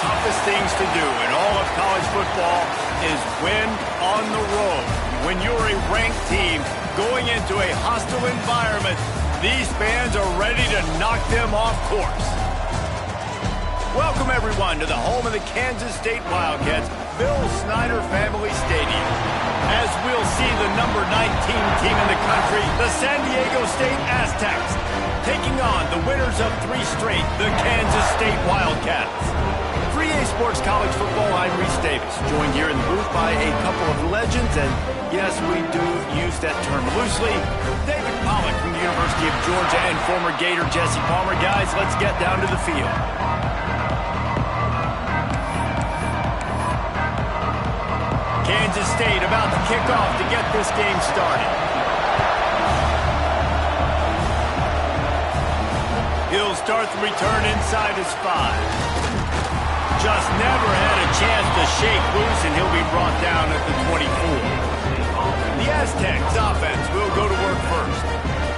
toughest things to do in all of college football is win on the road. When you're a ranked team going into a hostile environment, these fans are ready to knock them off course. Welcome, everyone, to the home of the Kansas State Wildcats, Bill Snyder Family Stadium. As we'll see the number 19 team in the country, the San Diego State Aztecs, taking on the winners of 3 straight, the Kansas State Wildcats. For EA Sports College Football, I'm Reese Davis, joined here in the booth by a couple of legends, and yes, we do use that term loosely. David Pollack from the University of Georgia and former Gator Jesse Palmer. Guys, let's get down to the field. Kansas State about to kick off to get this game started. He'll start the return inside his 5. Just never had a chance to shake loose, and he'll be brought down at the 24. The Aztecs offense will go to work first.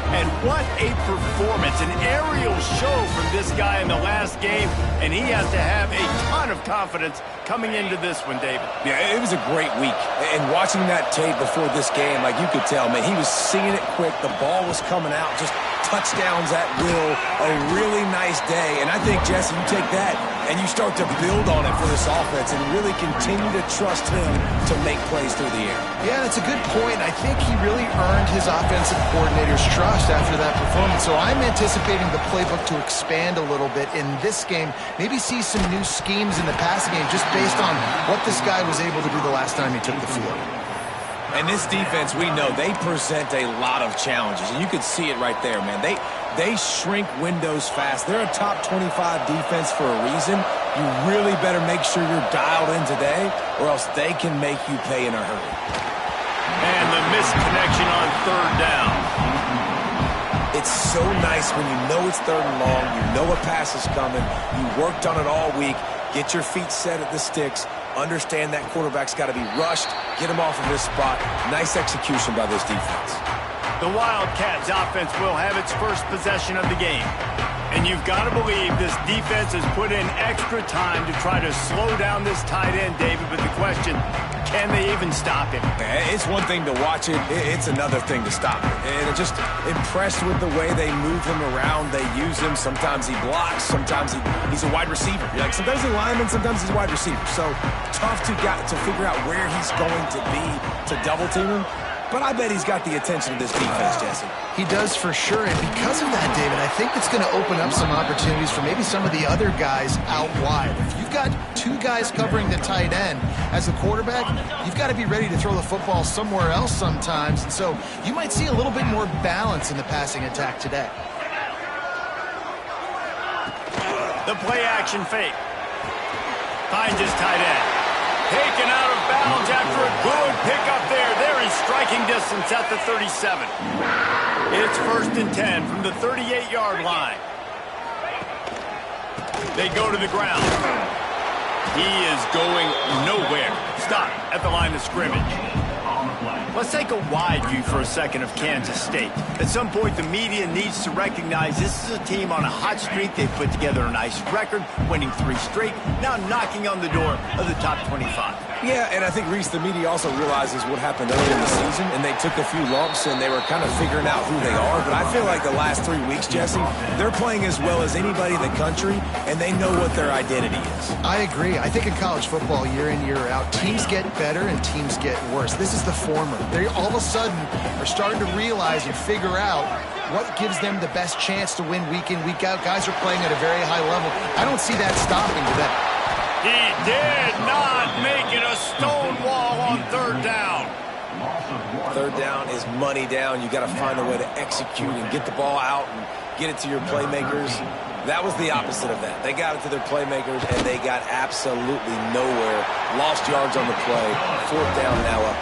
And what a performance, an aerial show from this guy in the last game, and he has to have a ton of confidence coming into this one, David. Yeah, it was a great week. And watching that tape before this game, like you could tell, man, he was seeing it quick. The ball was coming out, just touchdowns at will. A really nice day. And I think, Jesse, you take that and you start to build on it for this offense and really continue to trust him to make plays through the air. Yeah, that's a good point. I think he really earned his offensive coordinator's trust after that performance. So I'm anticipating the playbook to expand a little bit in this game. Maybe see some new schemes in the passing game just based on what this guy was able to do the last time he took the field. And this defense, we know, they present a lot of challenges. And you could see it right there, man. They shrink windows fast. They're a top 25 defense for a reason. You really better make sure you're dialed in today, or else they can make you pay in a hurry. And the missed connection on 3rd down. It's so nice when you know it's 3rd and long, you know a pass is coming, you worked on it all week, get your feet set at the sticks, understand that quarterback's got to be rushed, get him off of this spot. Nice execution by this defense. The Wildcats offense will have its first possession of the game. And you've got to believe this defense has put in extra time to try to slow down this tight end, David. But the question, can they even stop him? It's one thing to watch it. It's another thing to stop it. And I'm just impressed with the way they move him around. They use him. Sometimes he blocks. Sometimes he's a wide receiver. You're like, sometimes he's a lineman. Sometimes he's a wide receiver. So tough to figure out where he's going to be to double team him. But I bet he's got the attention of this defense, Jesse. He does for sure, and because of that, David, I think it's going to open up some opportunities for maybe some of the other guys out wide. If you've got 2 guys covering the tight end as a quarterback, you've got to be ready to throw the football somewhere else sometimes, and so you might see a little bit more balance in the passing attack today. The play-action fake. Finds his tight end. Taken out of bounds after a good pickup there. They're in striking distance at the 37. It's 1st and 10 from the 38-yard line. They go to the ground. He is going nowhere. Stop at the line of scrimmage. Let's take a wide view for a second of Kansas State. At some point, the media needs to recognize this is a team on a hot streak. They've put together a nice record, winning 3 straight, now knocking on the door of the top 25. Yeah, and I think, Reese, the media also realizes what happened earlier in the season, and they took a few lumps, and they were kind of figuring out who they are. But I feel like the last 3 weeks, Jesse, they're playing as well as anybody in the country, and they know what their identity is. I agree. I think in college football, year in, year out, teams get better and teams get worse. This is the former. They all of a sudden are starting to realize and figure out what gives them the best chance to win week in, week out. Guys are playing at a very high level. I don't see that stopping today. He did not make it a stone wall on 3rd down. 3rd down is money down. You got to find a way to execute and get the ball out and get it to your playmakers. That was the opposite of that. They got it to their playmakers, and they got absolutely nowhere. Lost yards on the play. 4th down now up.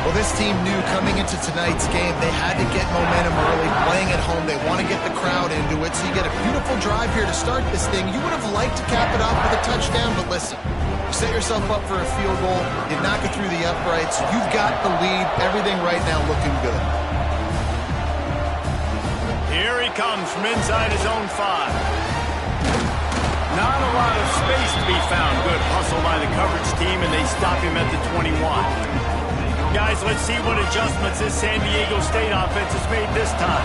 Well, this team knew coming into tonight's game they had to get momentum early, playing at home. They want to get the crowd into it, so you get a beautiful drive here to start this thing. You would have liked to cap it off with a touchdown, but listen, you set yourself up for a field goal, you knock it through the uprights, you've got the lead, everything right now looking good. Here he comes from inside his own 5. Not a lot of space to be found. Good hustle by the coverage team, and they stop him at the 21. Guys, let's see what adjustments this San Diego State offense has made this time.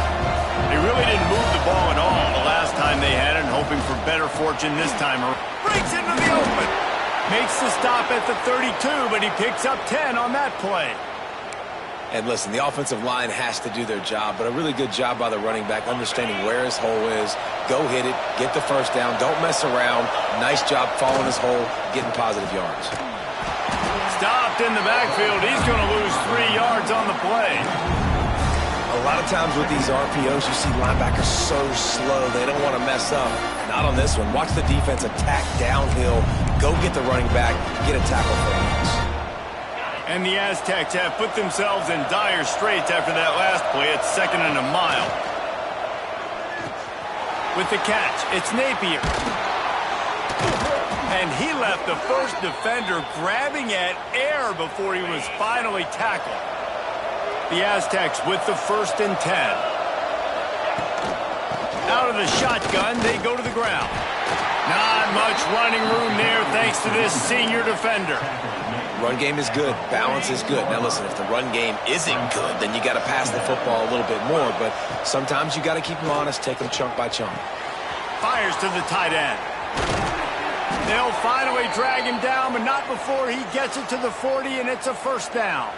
They really didn't move the ball at all the last time they had it, and hoping for better fortune this time. Breaks into the open. Makes the stop at the 32, but he picks up 10 on that play. And listen, the offensive line has to do their job, but a really good job by the running back understanding where his hole is. Go hit it, get the first down, don't mess around. Nice job following his hole, getting positive yards. Stopped in the backfield. He's going to lose 3 yards on the play. A lot of times with these RPOs, you see linebackers so slow, they don't want to mess up. Not on this one. Watch the defense attack downhill, go get the running back, get a tackle for a loss. And the Aztecs have put themselves in dire straits after that last play. It's 2nd and a mile. With the catch, it's Napier. And he left the first defender grabbing at air before he was finally tackled. The Aztecs with the 1st and 10. Out of the shotgun, they go to the ground. Not much running room there thanks to this senior defender. Run game is good. Balance is good. Now listen, if the run game isn't good, then you got to pass the football a little bit more. But sometimes you got to keep them honest, take them chunk by chunk. Fires to the tight end. They'll finally drag him down, but not before he gets it to the 40, and it's a 1st down.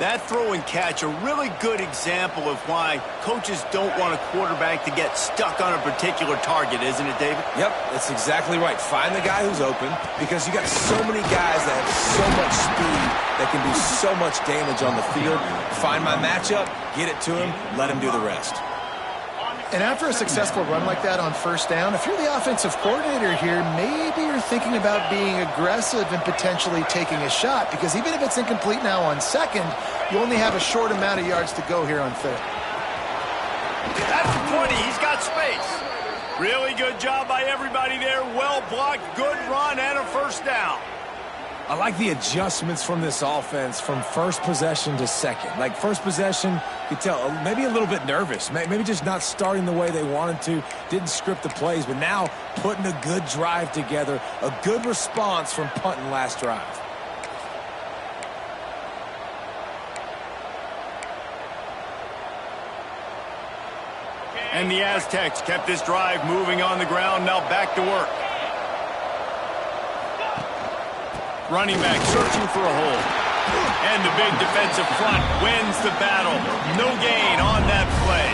That throw and catch, a really good example of why coaches don't want a quarterback to get stuck on a particular target, isn't it, David? Yep, that's exactly right. Find the guy who's open, because you got so many guys that have so much speed that can do so much damage on the field. Find my matchup, get it to him, let him do the rest. And after a successful run like that on 1st down, if you're the offensive coordinator here, maybe you're thinking about being aggressive and potentially taking a shot, because even if it's incomplete now on 2nd, you only have a short amount of yards to go here on 3rd. That's 20. He's got space. Really good job by everybody there. Well blocked, good run, and a 1st down. I like the adjustments from this offense from 1st possession to 2nd. Like 1st possession, you could tell maybe a little bit nervous. Maybe just not starting the way they wanted to. Didn't script the plays, but now putting a good drive together. A good response from punting last drive. And the Aztecs kept this drive moving on the ground. Now back to work. Running back searching for a hole. And the big defensive front wins the battle. No gain on that play.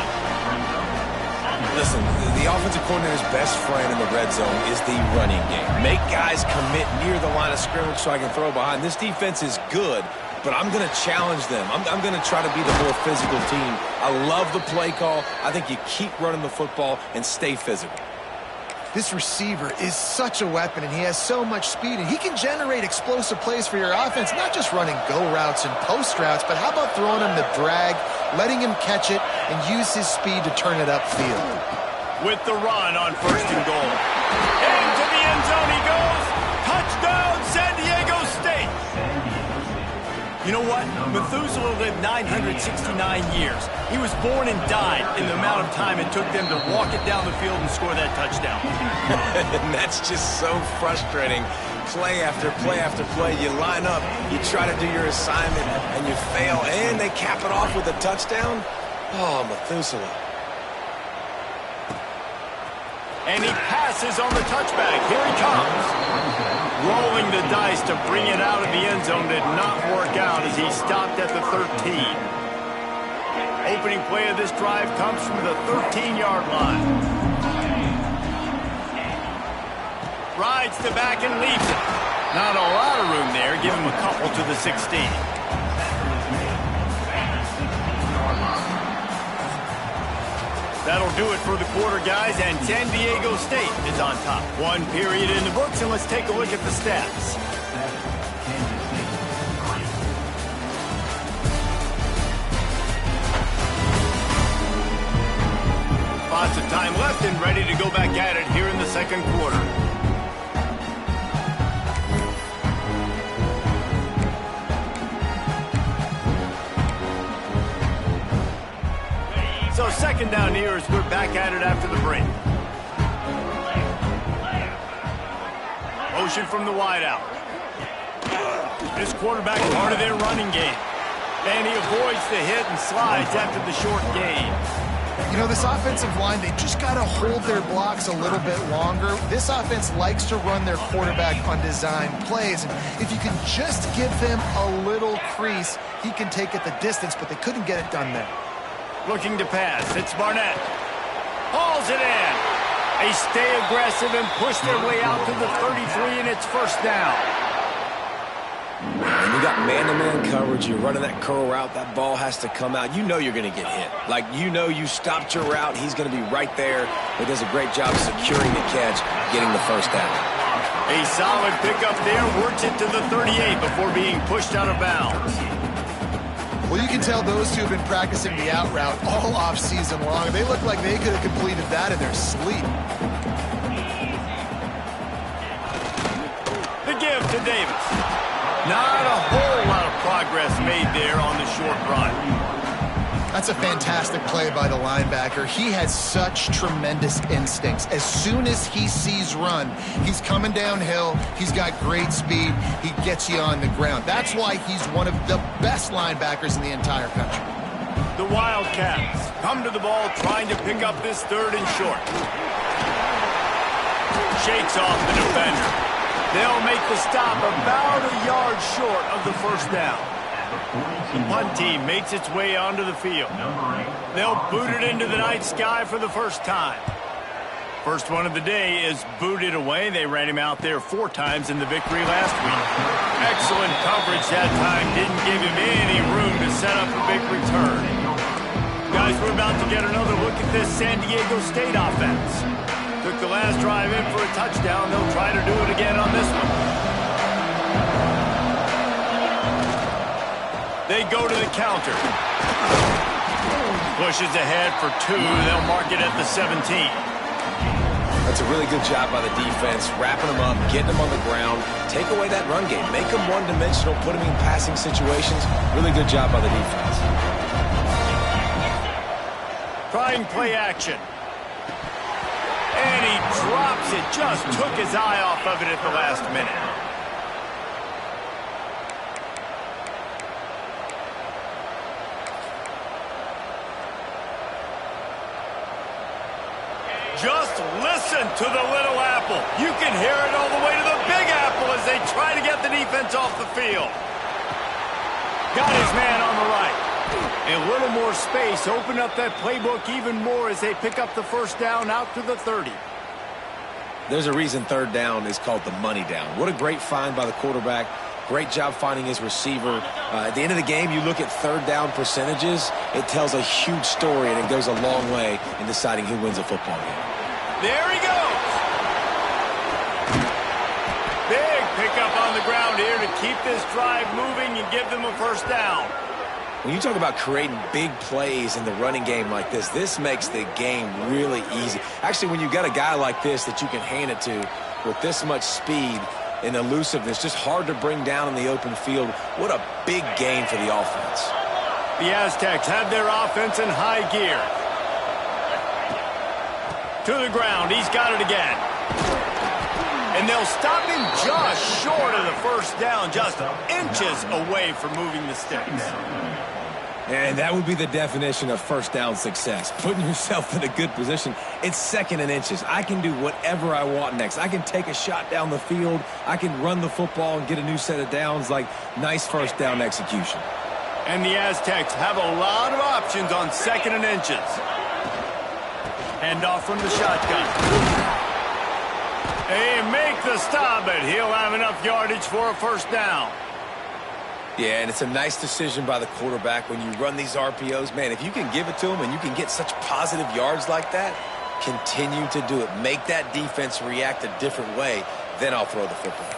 Listen, the offensive coordinator's best friend in the red zone is the running game. Make guys commit near the line of scrimmage so I can throw behind. This defense is good, but I'm going to challenge them. I'm going to try to be the more physical team. I love the play call. I think you keep running the football and stay physical. This receiver is such a weapon, and he has so much speed, and he can generate explosive plays for your offense, not just running go routes and post routes, but how about throwing him the drag, letting him catch it, and use his speed to turn it upfield. With the run on 1st and goal. Into the end zone he goes. Touchdown, San Diego State. You know what? Methuselah lived 969 years. He was born and died in the amount of time it took them to walk it down the field and score that touchdown. And that's just so frustrating. Play after play after play. You line up, you try to do your assignment, and you fail, and they cap it off with a touchdown? Oh, Methuselah. And he passes on the touchback. Here he comes. Rolling the dice to bring it out of the end zone did not work out as he stopped at the 13. Opening play of this drive comes from the 13-yard line. Rides the back and leaves it. Not a lot of room there. Give him a couple to the 16. That'll do it for the quarter, guys, and San Diego State is on top. 1 period in the books, and let's take a look at the stats. Lots of time left and ready to go back at it here in the 2nd quarter. So 2nd down here as we're back at it after the break. motion from the wideout. This quarterback part of their running game. And he avoids the hit and slides after the short gain. You know, this offensive line, they just got to hold their blocks a little bit longer. This offense likes to run their quarterback on design plays. And if you can just give him a little crease, he can take it the distance, but they couldn't get it done there. Looking to pass. It's Barnett. Hauls it in. They stay aggressive and push their way out to the 33, and it's first down. And you got man-to-man coverage. You're running that curl route. That ball has to come out. You know you're going to get hit. Like, you know you stopped your route. He's going to be right there. He does a great job securing the catch, getting the first down. A solid pickup there. Works it to the 38 before being pushed out of bounds. Well, you can tell those two have been practicing the out route all off-season long. They look like they could have completed that in their sleep. The give to Davis. Not a whole lot of progress made there on the short run. That's a fantastic play by the linebacker. He has such tremendous instincts. As soon as he sees run, he's coming downhill. He's got great speed. He gets you on the ground. That's why he's one of the best linebackers in the entire country. The Wildcats come to the ball trying to pick up this third and short. Shakes off the defender. They'll make the stop about a yard short of the first down. The punt team makes its way onto the field. They'll boot it into the night sky for the first time. First one of the day is booted away. They ran him out there 4 times in the victory last week. Excellent coverage that time. Didn't give him any room to set up a big return. Guys, we're about to get another look at this San Diego State offense. Took the last drive in for a touchdown. They'll try to do it again on this one. They go to the counter. Pushes ahead for 2. They'll mark it at the 17. That's a really good job by the defense, wrapping them up, getting them on the ground, take away that run game, make them one-dimensional, put them in passing situations. Really good job by the defense. Trying play action. And he drops it. Just took his eye off of it at the last minute. Just listen to the little apple. You can hear it all the way to the big apple as they try to get the defense off the field. Got his man on the right. A little more space. Open up that playbook even more as they pick up the first down out to the 30. There's a reason third down is called the money down. What a great find by the quarterback. Great job finding his receiver. At the end of the game, you look at third down percentages. It tells a huge story, and it goes a long way in deciding who wins a football game. There he goes. Big pickup on the ground here to keep this drive moving and give them a first down. When you talk about creating big plays in the running game like this makes the game really easy. Actually, when you got a guy like this that you can hand it to with this much speed and elusiveness, just hard to bring down in the open field, what a big gain for the offense. The Aztecs have their offense in high gear. To the ground, he's got it again. And they'll stop him just short of the first down, just inches away from moving the sticks. And that would be the definition of first down success. Putting yourself in a good position. It's second and inches. I can do whatever I want next. I can take a shot down the field. I can run the football and get a new set of downs. Like, nice first down execution. And the Aztecs have a lot of options on second and inches. Hand off from the shotgun. They make the stop, but he'll have enough yardage for a first down. Yeah, and it's a nice decision by the quarterback when you run these RPOs. Man, if you can give it to him and you can get such positive yards like that, continue to do it. Make that defense react a different way, then I'll throw the football.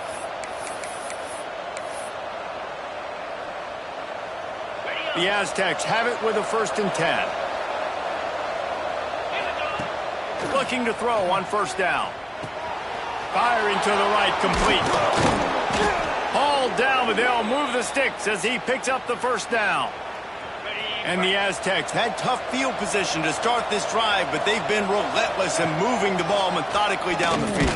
The Aztecs have it with a 1st and 10. Looking to throw on first down. Firing to the right, complete. Hauled down, but they'll move the sticks as he picks up the first down. And the Aztecs had tough field position to start this drive, but they've been relentless in moving the ball methodically down the field.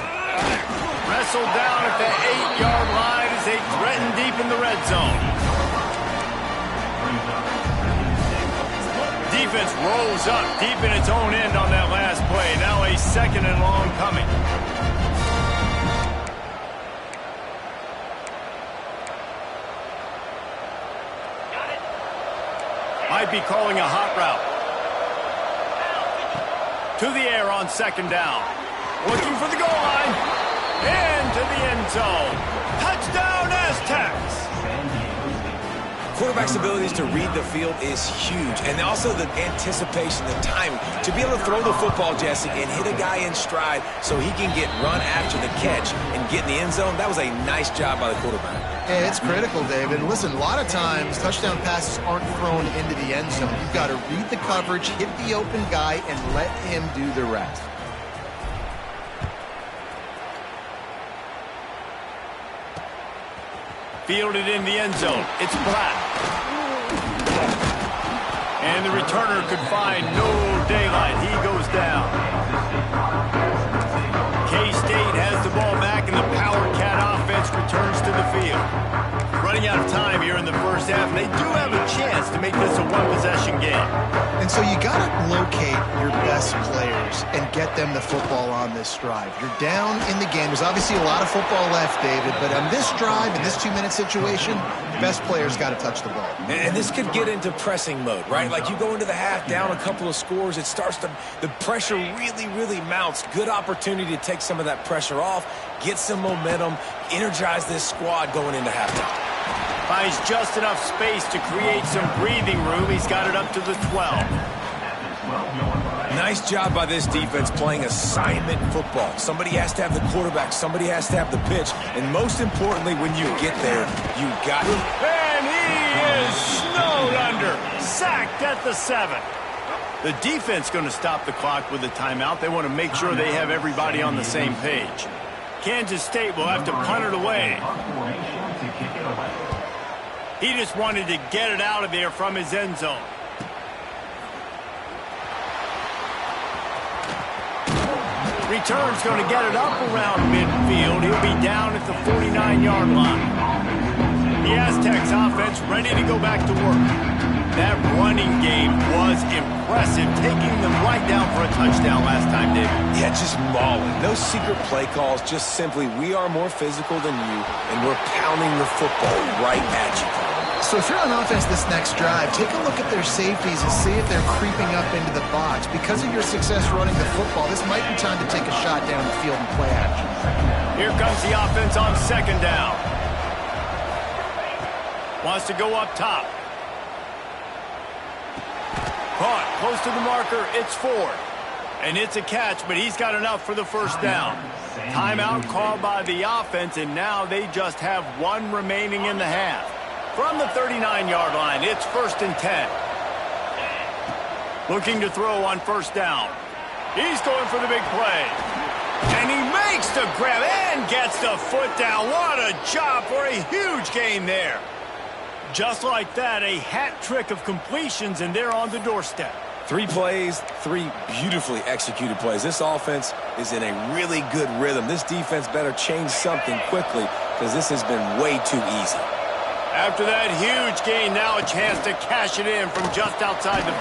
Wrestled down at the 8-yard line as they threaten deep in the red zone. Defense rolls up deep in its own end on that last play. Now a second and long coming. Might be calling a hot route. To the air on second down. Looking for the goal line. Into the end zone. Touchdown, Aztecs. Quarterback's abilities to read the field is huge. And also the anticipation, the timing. To be able to throw the football, Jesse, and hit a guy in stride so he can get run after the catch and get in the end zone, that was a nice job by the quarterback. Yeah, it's critical, David. Listen, a lot of times touchdown passes aren't thrown into the end zone. You've got to read the coverage, hit the open guy, and let him do the rest. Fielded in the end zone. It's Black. And the returner could find no daylight. He goes down. K-State has the ball back, and the Power Cat offense returns to the field. Running out of time here in the first half, and they do have a chance to make this a one-possession game. And so you got to locate your best players and get them the football on this drive. You're down in the game. There's obviously a lot of football left, David, but on this drive, in this 2-minute situation, best players got to touch the ball. And this could get into pressing mode, right? Like you go into the half down a couple of scores, it starts to, the pressure really mounts. Good opportunity to take some of that pressure off, get some momentum, energize this squad going into halftime. Finds just enough space to create some breathing room. He's got it up to the 12. Nice job by this defense playing assignment football. Somebody has to have the quarterback. Somebody has to have the pitch. And most importantly, when you get there, you got it. And he is snowed under. Sacked at the 7. The defense going to stop the clock with a timeout. They want to make sure they have everybody on the same page. Kansas State will have to punt it away. He just wanted to get it out of there from his end zone. Return's going to get it up around midfield. He'll be down at the 49-yard line. The Aztecs offense ready to go back to work. That running game was impressive, taking them right down for a touchdown last time, David. Yeah, just mauling. No secret play calls, just simply we are more physical than you, and we're pounding the football right at you. So if you're on offense this next drive, take a look at their safeties and see if they're creeping up into the box. Because of your success running the football, this might be time to take a shot down the field and play action. Here comes the offense on second down. Wants to go up top. Caught close to the marker. It's Ford. And it's a catch, but he's got enough for the first down. Timeout called by the offense, and now they just have one remaining in the half. From the 39-yard line, it's 1st and 10. Looking to throw on first down. He's going for the big play. And he makes the grab and gets the foot down. What a job for a huge gain there. Just like that, a hat trick of completions, and they're on the doorstep. 3 plays, 3 beautifully executed plays. This offense is in a really good rhythm. This defense better change something quickly because this has been way too easy. After that huge gain, now a chance to cash it in from just outside the 5.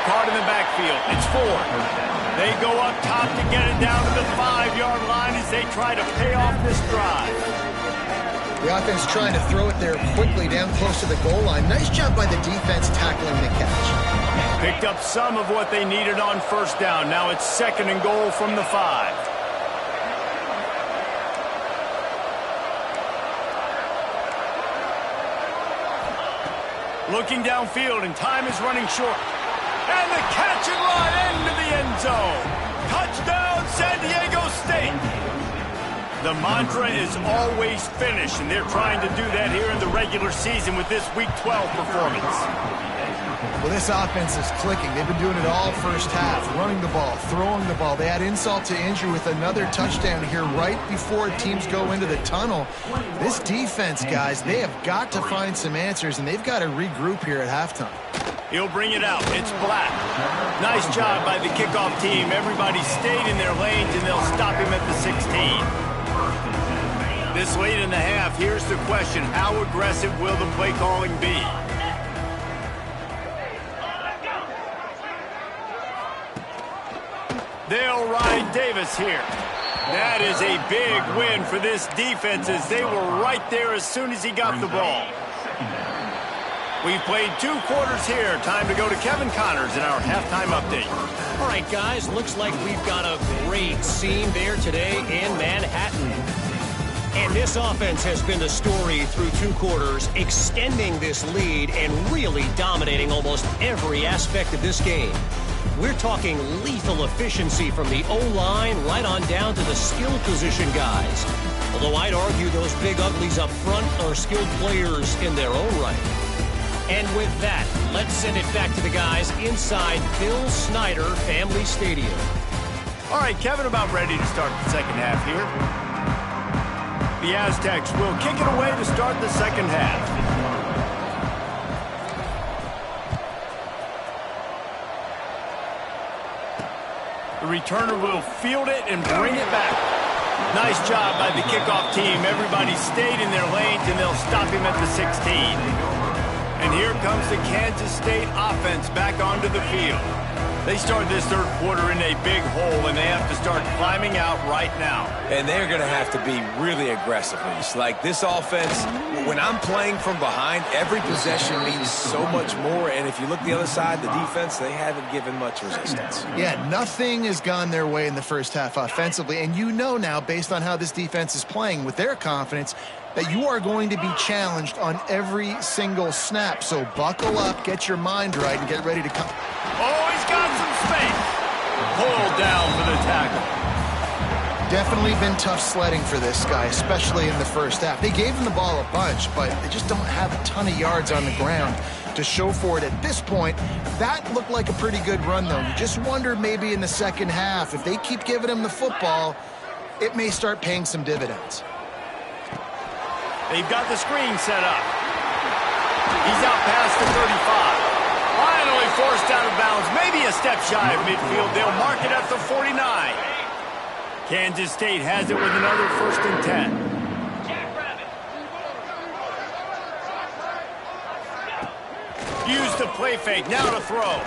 Caught in the backfield. It's Ford. They go up top to get it down to the 5-yard line as they try to pay off this drive. The offense trying to throw it there quickly down close to the goal line. Nice job by the defense tackling the catch. Picked up some of what they needed on first down. Now it's 2nd and goal from the 5. Looking downfield, and time is running short. And the catch and run into the end zone. Touchdown, San Diego State. The mantra is always finish, and they're trying to do that here in the regular season with this Week 12 performance. Well, this offense is clicking. They've been doing it all first half, running the ball, throwing the ball. They add insult to injury with another touchdown here right before teams go into the tunnel. This defense, guys, they have got to find some answers, and they've got to regroup here at halftime. He'll bring it out. It's Black. Nice job by the kickoff team. Everybody stayed in their lanes, and they'll stop him at the 16. This late in the half, here's the question: how aggressive will the play calling be? They'll ride Davis here. That is a big win for this defense, as they were right there as soon as he got the ball. We've played 2 quarters here. Time to go to Kevin Connors in our halftime update. All right, guys, looks like we've got a great scene there today in Manhattan. And this offense has been the story through 2 quarters, extending this lead and really dominating almost every aspect of this game. We're talking lethal efficiency from the O-line right on down to the skill position guys. Although I'd argue those big uglies up front are skilled players in their own right. And with that, let's send it back to the guys inside Bill Snyder Family Stadium. All right, Kevin, about ready to start the second half here. The Aztecs will kick it away to start the second half. The returner will field it and bring it back. Nice job by the kickoff team. Everybody stayed in their lanes, and they'll stop him at the 16. And here comes the Kansas State offense back onto the field. They start this third quarter in a big hole, and they have to start climbing out right now. And they're going to have to be really aggressive. Like this offense, when I'm playing from behind, every possession means so much more. And if you look the other side, the defense, they haven't given much resistance. Yeah, nothing has gone their way in the first half offensively. And you know now, based on how this defense is playing with their confidence, that you are going to be challenged on every single snap. So buckle up, get your mind right, and get ready to come. Oh, he's got some space. Pulled down for the tackle. Definitely been tough sledding for this guy, especially in the first half. They gave him the ball a bunch, but they just don't have a ton of yards on the ground to show for it at this point. That looked like a pretty good run, though. You just wonder maybe in the second half, if they keep giving him the football, it may start paying some dividends. They've got the screen set up. He's out past the 35. Finally forced out of bounds. Maybe a step shy of midfield. They'll mark it at the 49. Kansas State has it with another 1st and 10. Use the play fake. Now to throw.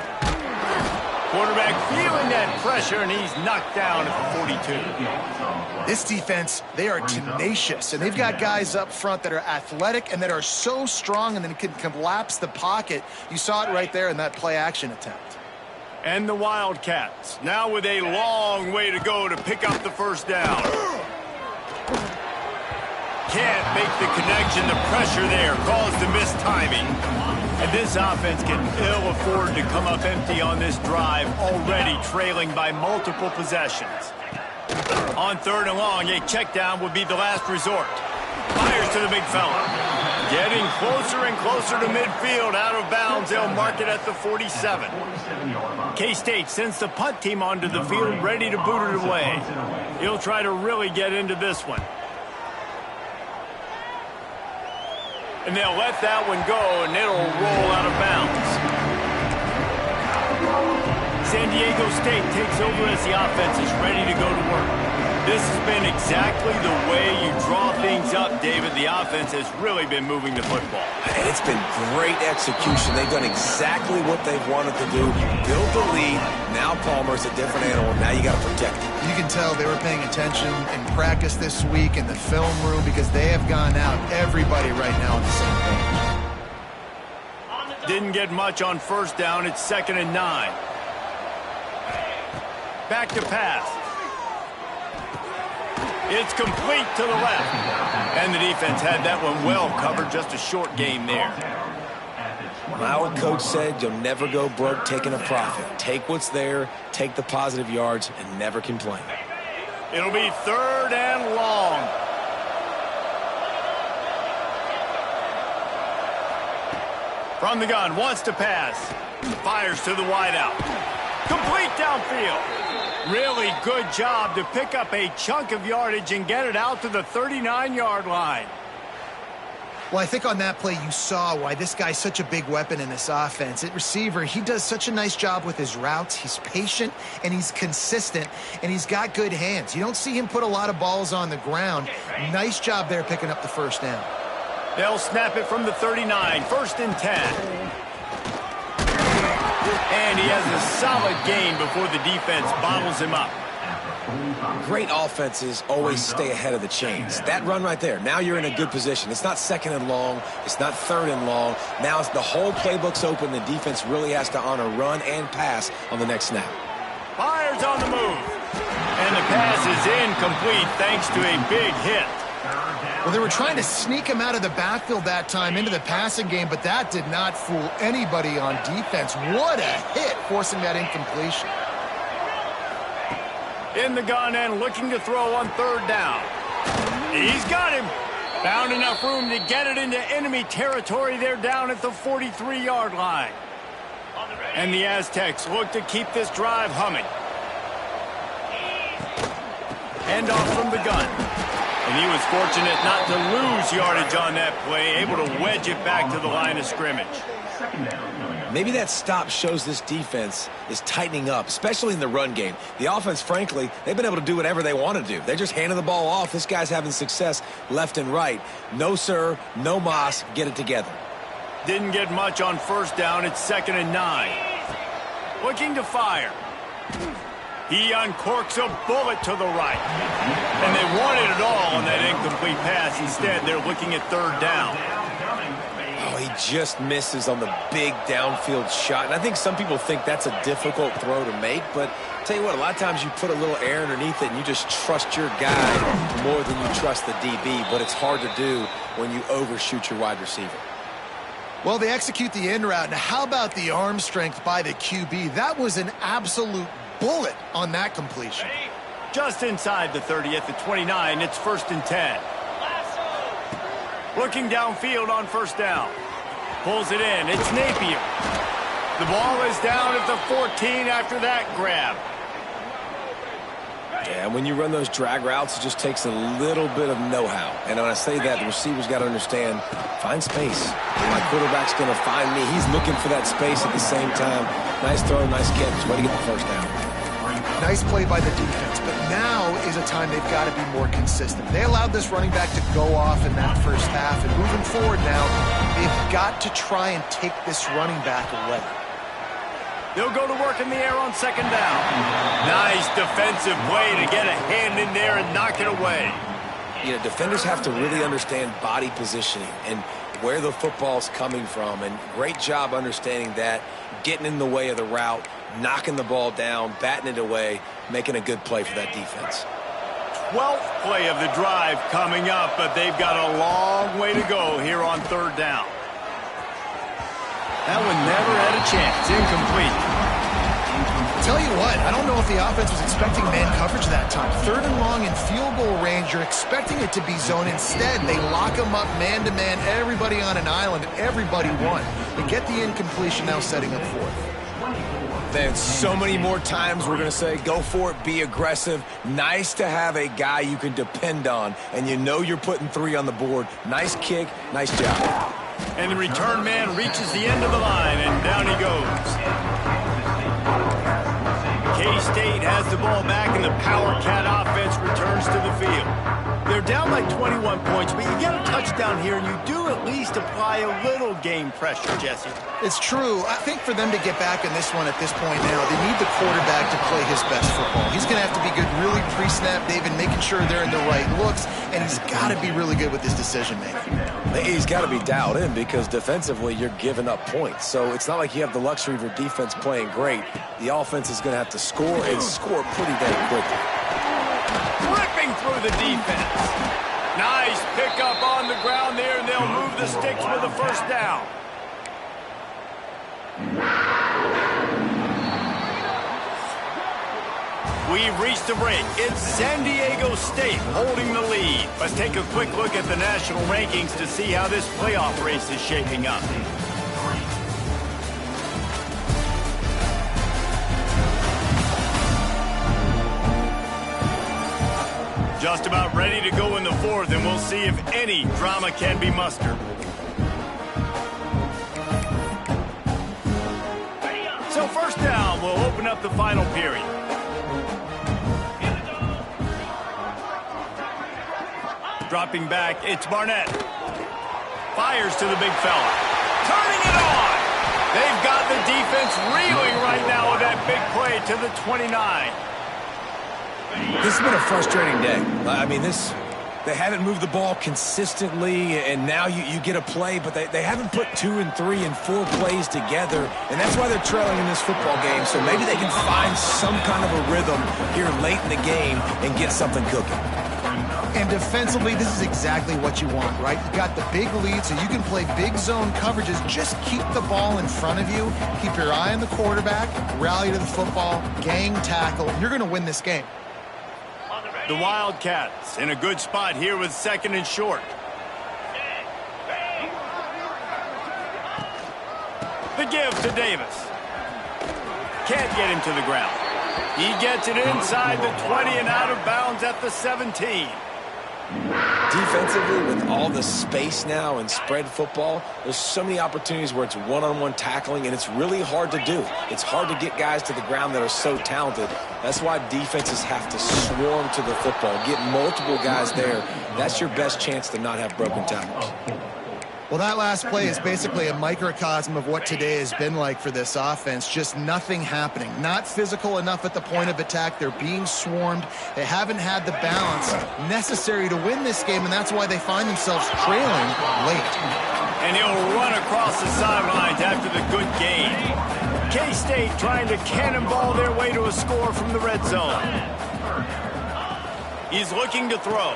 Quarterback feeling that pressure, and he's knocked down at the 42. This defense, they are tenacious, and they've got guys up front that are athletic and that are so strong and then can collapse the pocket. You saw it right there in that play-action attempt. And the Wildcats, now with a long way to go to pick up the first down. Can't make the connection. The pressure there caused the missed timing. And this offense can ill afford to come up empty on this drive, already trailing by multiple possessions. On 3rd and long, a check down would be the last resort. Fires to the big fella. Getting closer and closer to midfield. Out of bounds, they'll mark it at the 47. K-State sends the punt team onto the field, ready to boot it away. He'll try to really get into this one. And they'll let that one go, and it'll roll out of bounds. San Diego State takes over as the offense is ready to go to work. This has been exactly the way you draw things up, David. The offense has really been moving the football. And it's been great execution. They've done exactly what they've wanted to do. Build the lead. Now Palmer's a different animal. Now you got to protect it. You can tell they were paying attention in practice this week in the film room because they have gone out, everybody right now on the same page. Didn't get much on 1st down. It's 2nd and 9. Back to pass. It's complete to the left. And the defense had that one well covered. Just a short gain there. My old coach said you'll never go broke taking a profit. Take what's there, take the positive yards, and never complain. It'll be 3rd and long. From the gun, wants to pass. Fires to the wideout. Complete downfield. Really good job to pick up a chunk of yardage and get it out to the 39-yard line. Well, I think on that play you saw why this guy's such a big weapon in this offense. At receiver, he does such a nice job with his routes. He's patient, and he's consistent, and he's got good hands. You don't see him put a lot of balls on the ground. Nice job there picking up the first down. They'll snap it from the 39, 1st and 10. And he has a solid gain before the defense bottles him up. Great offenses always stay ahead of the chains. That run right there, now you're in a good position. It's not 2nd and long. It's not 3rd and long. Now it's the whole playbook's open. The defense really has to honor run and pass on the next snap. Fires on the move. And the pass is incomplete thanks to a big hit. Well, they were trying to sneak him out of the backfield that time into the passing game, but that did not fool anybody on defense. What a hit, forcing that incompletion. In the gun and looking to throw on 3rd down. He's got him. Found enough room to get it into enemy territory there down at the 43-yard line. And the Aztecs look to keep this drive humming. Hand off from the gun. And he was fortunate not to lose yardage on that play, able to wedge it back to the line of scrimmage. Maybe that stop shows this defense is tightening up, especially in the run game. The offense, frankly, they've been able to do whatever they want to do. They're just handing the ball off. This guy's having success left and right. No, sir, no mas, get it together. Didn't get much on 1st down. It's 2nd and 9. Looking to fire. He uncorks a bullet to the right. And they wanted it all on that incomplete pass. Instead, they're looking at 3rd down. Oh, he just misses on the big downfield shot. And I think some people think that's a difficult throw to make. But I'll tell you what, a lot of times you put a little air underneath it and you just trust your guy more than you trust the DB. But it's hard to do when you overshoot your wide receiver. Well, they execute the in route. Now, how about the arm strength by the QB? That was an absolute bullet on that completion. Just inside the 30 at the 29, it's 1st and 10. Looking downfield on 1st down. Pulls it in. It's Napier. The ball is down at the 14 after that grab. Yeah, when you run those drag routes, it just takes a little bit of know-how. And when I say that, the receiver's got to understand, find space. My quarterback's going to find me. He's looking for that space at the same time. Nice throw, nice catch. Way to get the 1st down. Nice play by the defense, but now is a time they've got to be more consistent. They allowed this running back to go off in that 1st half, and moving forward now, they've got to try and take this running back away. They'll go to work in the air on 2nd down. Nice defensive play to get a hand in there and knock it away. You know, defenders have to really understand body positioning and where the football's coming from, and great job understanding that, getting in the way of the route, knocking the ball down, batting it away, making a good play for that defense. 12th play of the drive coming up, but they've got a long way to go here on 3rd down. That one never had a chance. Incomplete. Tell you what, I don't know if the offense was expecting man coverage that time. 3rd and long in field goal range, you're expecting it to be zone. Instead, they lock them up man-to-man, everybody on an island, and everybody won. They get the incompletion, now setting up 4th. Man, so many more times we're going to say, go for it, be aggressive. Nice to have a guy you can depend on, and you know you're putting 3 on the board. Nice kick, nice job. And the return man reaches the end of the line, and down he goes. K-State has the ball back, and the Power Cat offense returns to the field. They're down by 21 points, but you get a touchdown here, and you do at least apply a little game pressure, Jesse. It's true. I think for them to get back in this one at this point now, they need the quarterback to play his best football. He's going to have to be good really pre-snap, David, making sure they're in the right looks, and he's got to be really good with his decision-making. He's got to be dialed in because defensively you're giving up points. So it's not like you have the luxury of your defense playing great. The offense is going to have to score and score pretty damn quickly. Ripping through the defense. Nice pickup on the ground there, and they'll move the sticks for the 1st down. We've reached the break. It's San Diego State holding the lead. Let's take a quick look at the national rankings to see how this playoff race is shaping up. Just about ready to go in the fourth, and we'll see if any drama can be mustered. So first down, we'll open up the final period. Dropping back, it's Barnett. Fires to the big fella. Turning it on! They've got the defense reeling right now with that big play to the 29. This has been a frustrating day. I mean, they haven't moved the ball consistently, and now you get a play, but they haven't put 2 and 3 and 4 plays together, and that's why they're trailing in this football game. So maybe they can find some kind of a rhythm here late in the game and get something cooking. And defensively, this is exactly what you want, right? You got the big lead, so you can play big zone coverages. Just keep the ball in front of you. Keep your eye on the quarterback. Rally to the football. Gang tackle. You're going to win this game. The Wildcats in a good spot here with 2nd and short. The give to Davis. Can't get him to the ground. He gets it inside the 20 and out of bounds at the 17. Defensively, with all the space now and spread football, there's so many opportunities where it's one-on-one tackling, and it's really hard to do. It's hard to get guys to the ground that are so talented. That's why defenses have to swarm to the football, get multiple guys there. That's your best chance to not have broken tackles. Well, that last play is basically a microcosm of what today has been like for this offense. Just nothing happening. Not physical enough at the point of attack. They're being swarmed. They haven't had the balance necessary to win this game, and that's why they find themselves trailing late. And he'll run across the sidelines after the good gain. K-State trying to cannonball their way to a score from the red zone. He's looking to throw.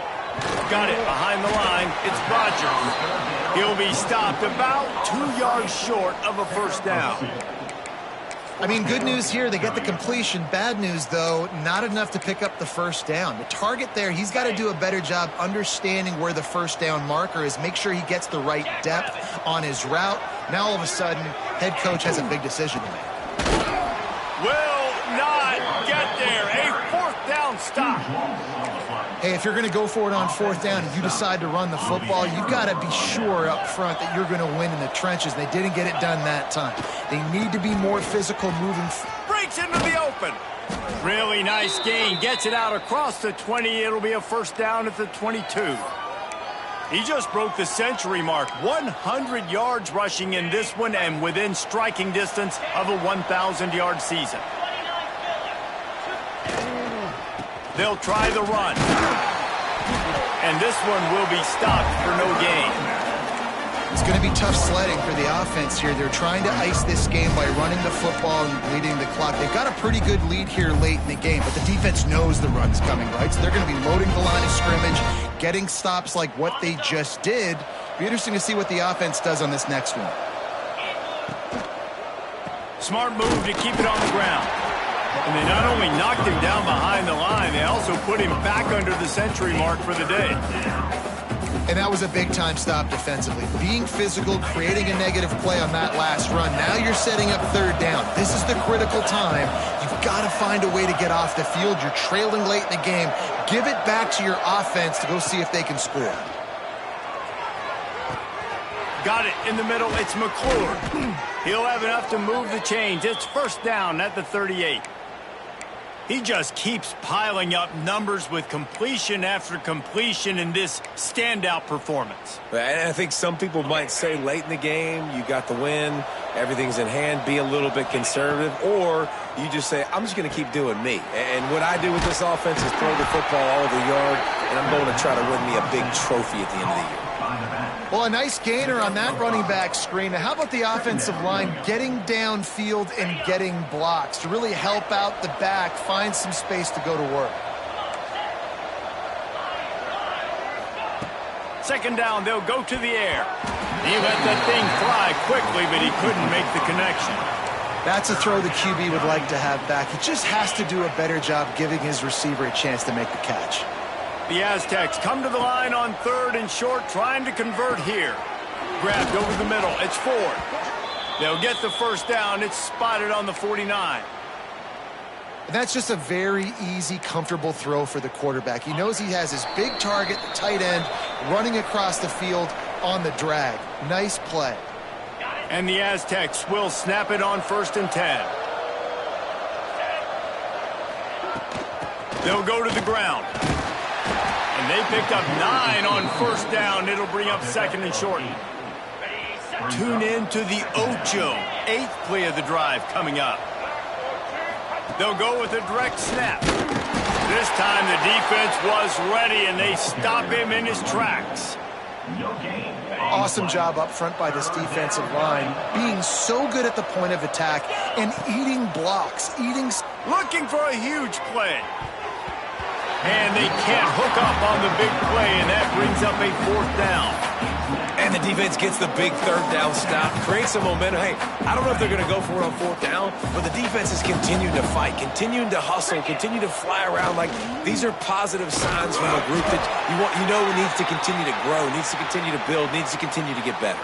Got it behind the line. It's Rogers. He'll be stopped about 2 yards short of a first down. I mean, good news here. They get the completion. Bad news, though, not enough to pick up the first down. The target there, he's got to do a better job understanding where the first down marker is. Make sure he gets the right depth on his route. Now, all of a sudden, head coach has a big decision to make. Will not get there. A 4th down stop. Hey, if you're going to go for it on 4th down and you decide to run the football, you've got to be sure up front that you're going to win in the trenches. They didn't get it done that time. They need to be more physical moving. Breaks into the open. Really nice gain. Gets it out across the 20. It'll be a first down at the 22. He just broke the century mark. 100 yards rushing in this one and within striking distance of a 1,000-yard season. They'll try the run. And this one will be stopped for no gain. It's going to be tough sledding for the offense here. They're trying to ice this game by running the football and bleeding the clock. They've got a pretty good lead here late in the game, but the defense knows the run's coming, right? So they're going to be loading the line of scrimmage, getting stops like what they just did. Be interesting to see what the offense does on this next one. Smart move to keep it on the ground. And they not only knocked him down behind the line, they also put him back under the century mark for the day. And that was a big-time stop defensively. Being physical, creating a negative play on that last run. Now you're setting up 3rd down. This is the critical time. You've got to find a way to get off the field. You're trailing late in the game. Give it back to your offense to go see if they can score. Got it in the middle. It's McClure. He'll have enough to move the chains. It's first down at the 38. He just keeps piling up numbers with completion after completion in this standout performance. And I think some people might say late in the game, you got the win, everything's in hand, be a little bit conservative, or you just say, I'm just going to keep doing me. And what I do with this offense is throw the football all over the yard, and I'm going to try to win me a big trophy at the end of the year. Well, a nice gainer on that running back screen. Now, how about the offensive line getting downfield and getting blocks to really help out the back, find some space to go to work? Second down, they'll go to the air. He let that thing fly quickly, but he couldn't make the connection. That's a throw the QB would like to have back. He just has to do a better job giving his receiver a chance to make the catch. The Aztecs come to the line on 3rd and short, trying to convert here. Grabbed over the middle. It's Ford. They'll get the first down. It's spotted on the 49. And that's just a very easy, comfortable throw for the quarterback. He knows he has his big target, the tight end, running across the field on the drag. Nice play. And the Aztecs will snap it on 1st and 10. They'll go to the ground. And they picked up 9 on 1st down. It'll bring up 2nd and short. Tune in to the Ocho. 8th play of the drive coming up. They'll go with a direct snap. This time the defense was ready, and they stop him in his tracks. Awesome job up front by this defensive line, being so good at the point of attack and eating blocks, Looking for a huge play. And they can't hook up on the big play, and that brings up a 4th down. And the defense gets the big 3rd down stop, creates some momentum. Hey, I don't know if they're going to go for it on 4th down, but the defense is continuing to fight, continuing to hustle, continue to fly around. Like, these are positive signs from a group that needs to continue to grow, needs to continue to build, needs to continue to get better.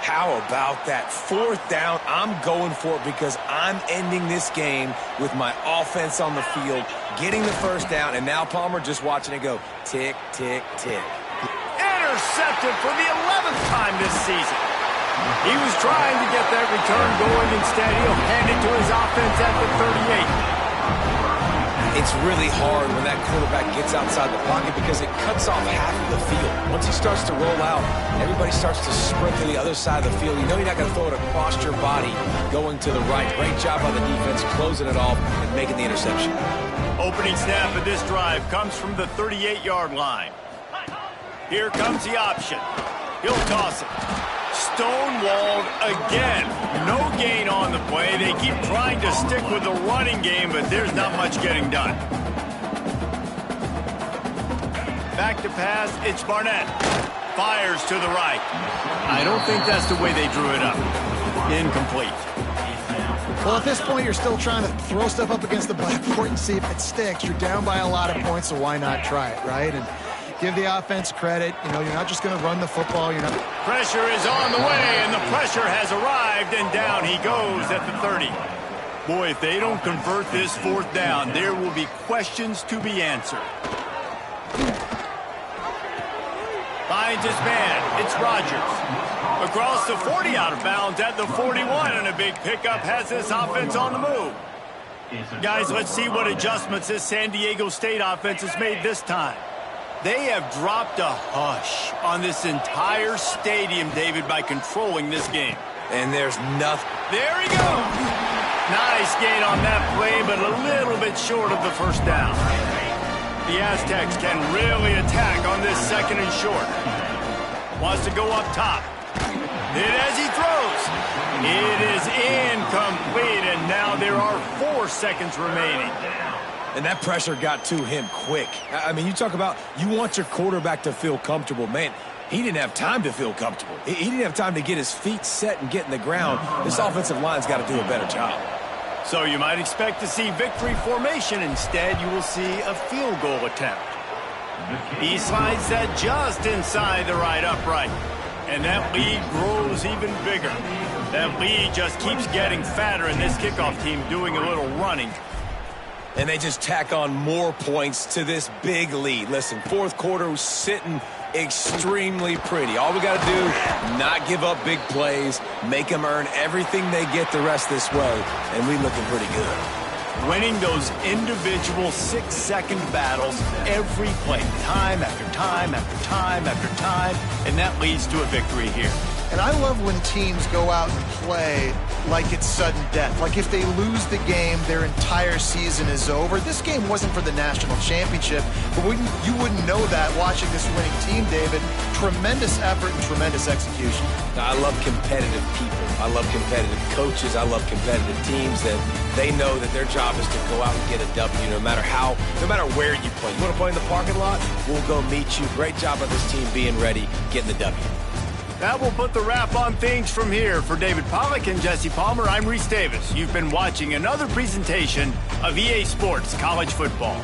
How about that 4th down? I'm going for it because I'm ending this game with my offense on the field, getting the 1st down, and now Palmer just watching it go tick, tick, tick. Intercepted for the 11th time this season. He was trying to get that return going. Instead, he'll hand it to his offense at the 38. It's really hard when that quarterback gets outside the pocket because it cuts off half of the field. Once he starts to roll out, everybody starts to sprint to the other side of the field. You know you're not going to throw it across your body going to the right. Great job on the defense closing it off and making the interception. Opening snap of this drive comes from the 38-yard line. Here comes the option. He'll toss it. Stonewalled again. No gain on the play. They keep trying to stick with the running game, but there's not much getting done. Back to pass. It's Barnett. Fires to the right. I don't think that's the way they drew it up. Incomplete. Well, at this point, you're still trying to throw stuff up against the blackboard and see if it sticks. You're down by a lot of points, so why not try it, right? And give the offense credit. You know, you're not just going to run the football. You're not. Pressure is on the way, and the pressure has arrived, and down he goes at the 30. Boy, if they don't convert this 4th down, there will be questions to be answered. Finds his man. It's Rodgers. Across the 40, out of bounds at the 41, and a big pickup has this offense on the move. Guys, let's see what adjustments this San Diego State offense has made this time. They have dropped a hush on this entire stadium, David, by controlling this game. And there's nothing. There he goes. Nice gain on that play, but a little bit short of the 1st down. The Aztecs can really attack on this 2nd and short. Wants to go up top. Hit as he throws. It is incomplete, and now there are 4 seconds remaining. And that pressure got to him quick. I mean, you talk about you want your quarterback to feel comfortable. Man, he didn't have time to feel comfortable. He didn't have time to get his feet set and get in the ground. This offensive line's got to do a better job. So you might expect to see victory formation. Instead, you will see a field goal attempt. He slides that just inside the right upright. And that lead grows even bigger. That lead just keeps getting fatter, and this kickoff team doing a little running. And they just tack on more points to this big lead. Listen, 4th quarter was sitting extremely pretty. All we got to do, not give up big plays, make them earn everything they get the rest this way, and we looking pretty good. Winning those individual 6-second battles every play, time after time after time after time, and that leads to a victory here. And I love when teams go out and play like it's sudden death. Like if they lose the game, their entire season is over. This game wasn't for the national championship, but you wouldn't know that watching this winning team, David. Tremendous effort and tremendous execution. I love competitive people. I love competitive coaches. I love competitive teams that they know that their job is to go out and get a W no matter where you play. You want to play in the parking lot? We'll go meet you. Great job of this team being ready, getting the W. That will put the wrap on things from here. For David Pollack and Jesse Palmer, I'm Reese Davis. You've been watching another presentation of EA Sports College Football.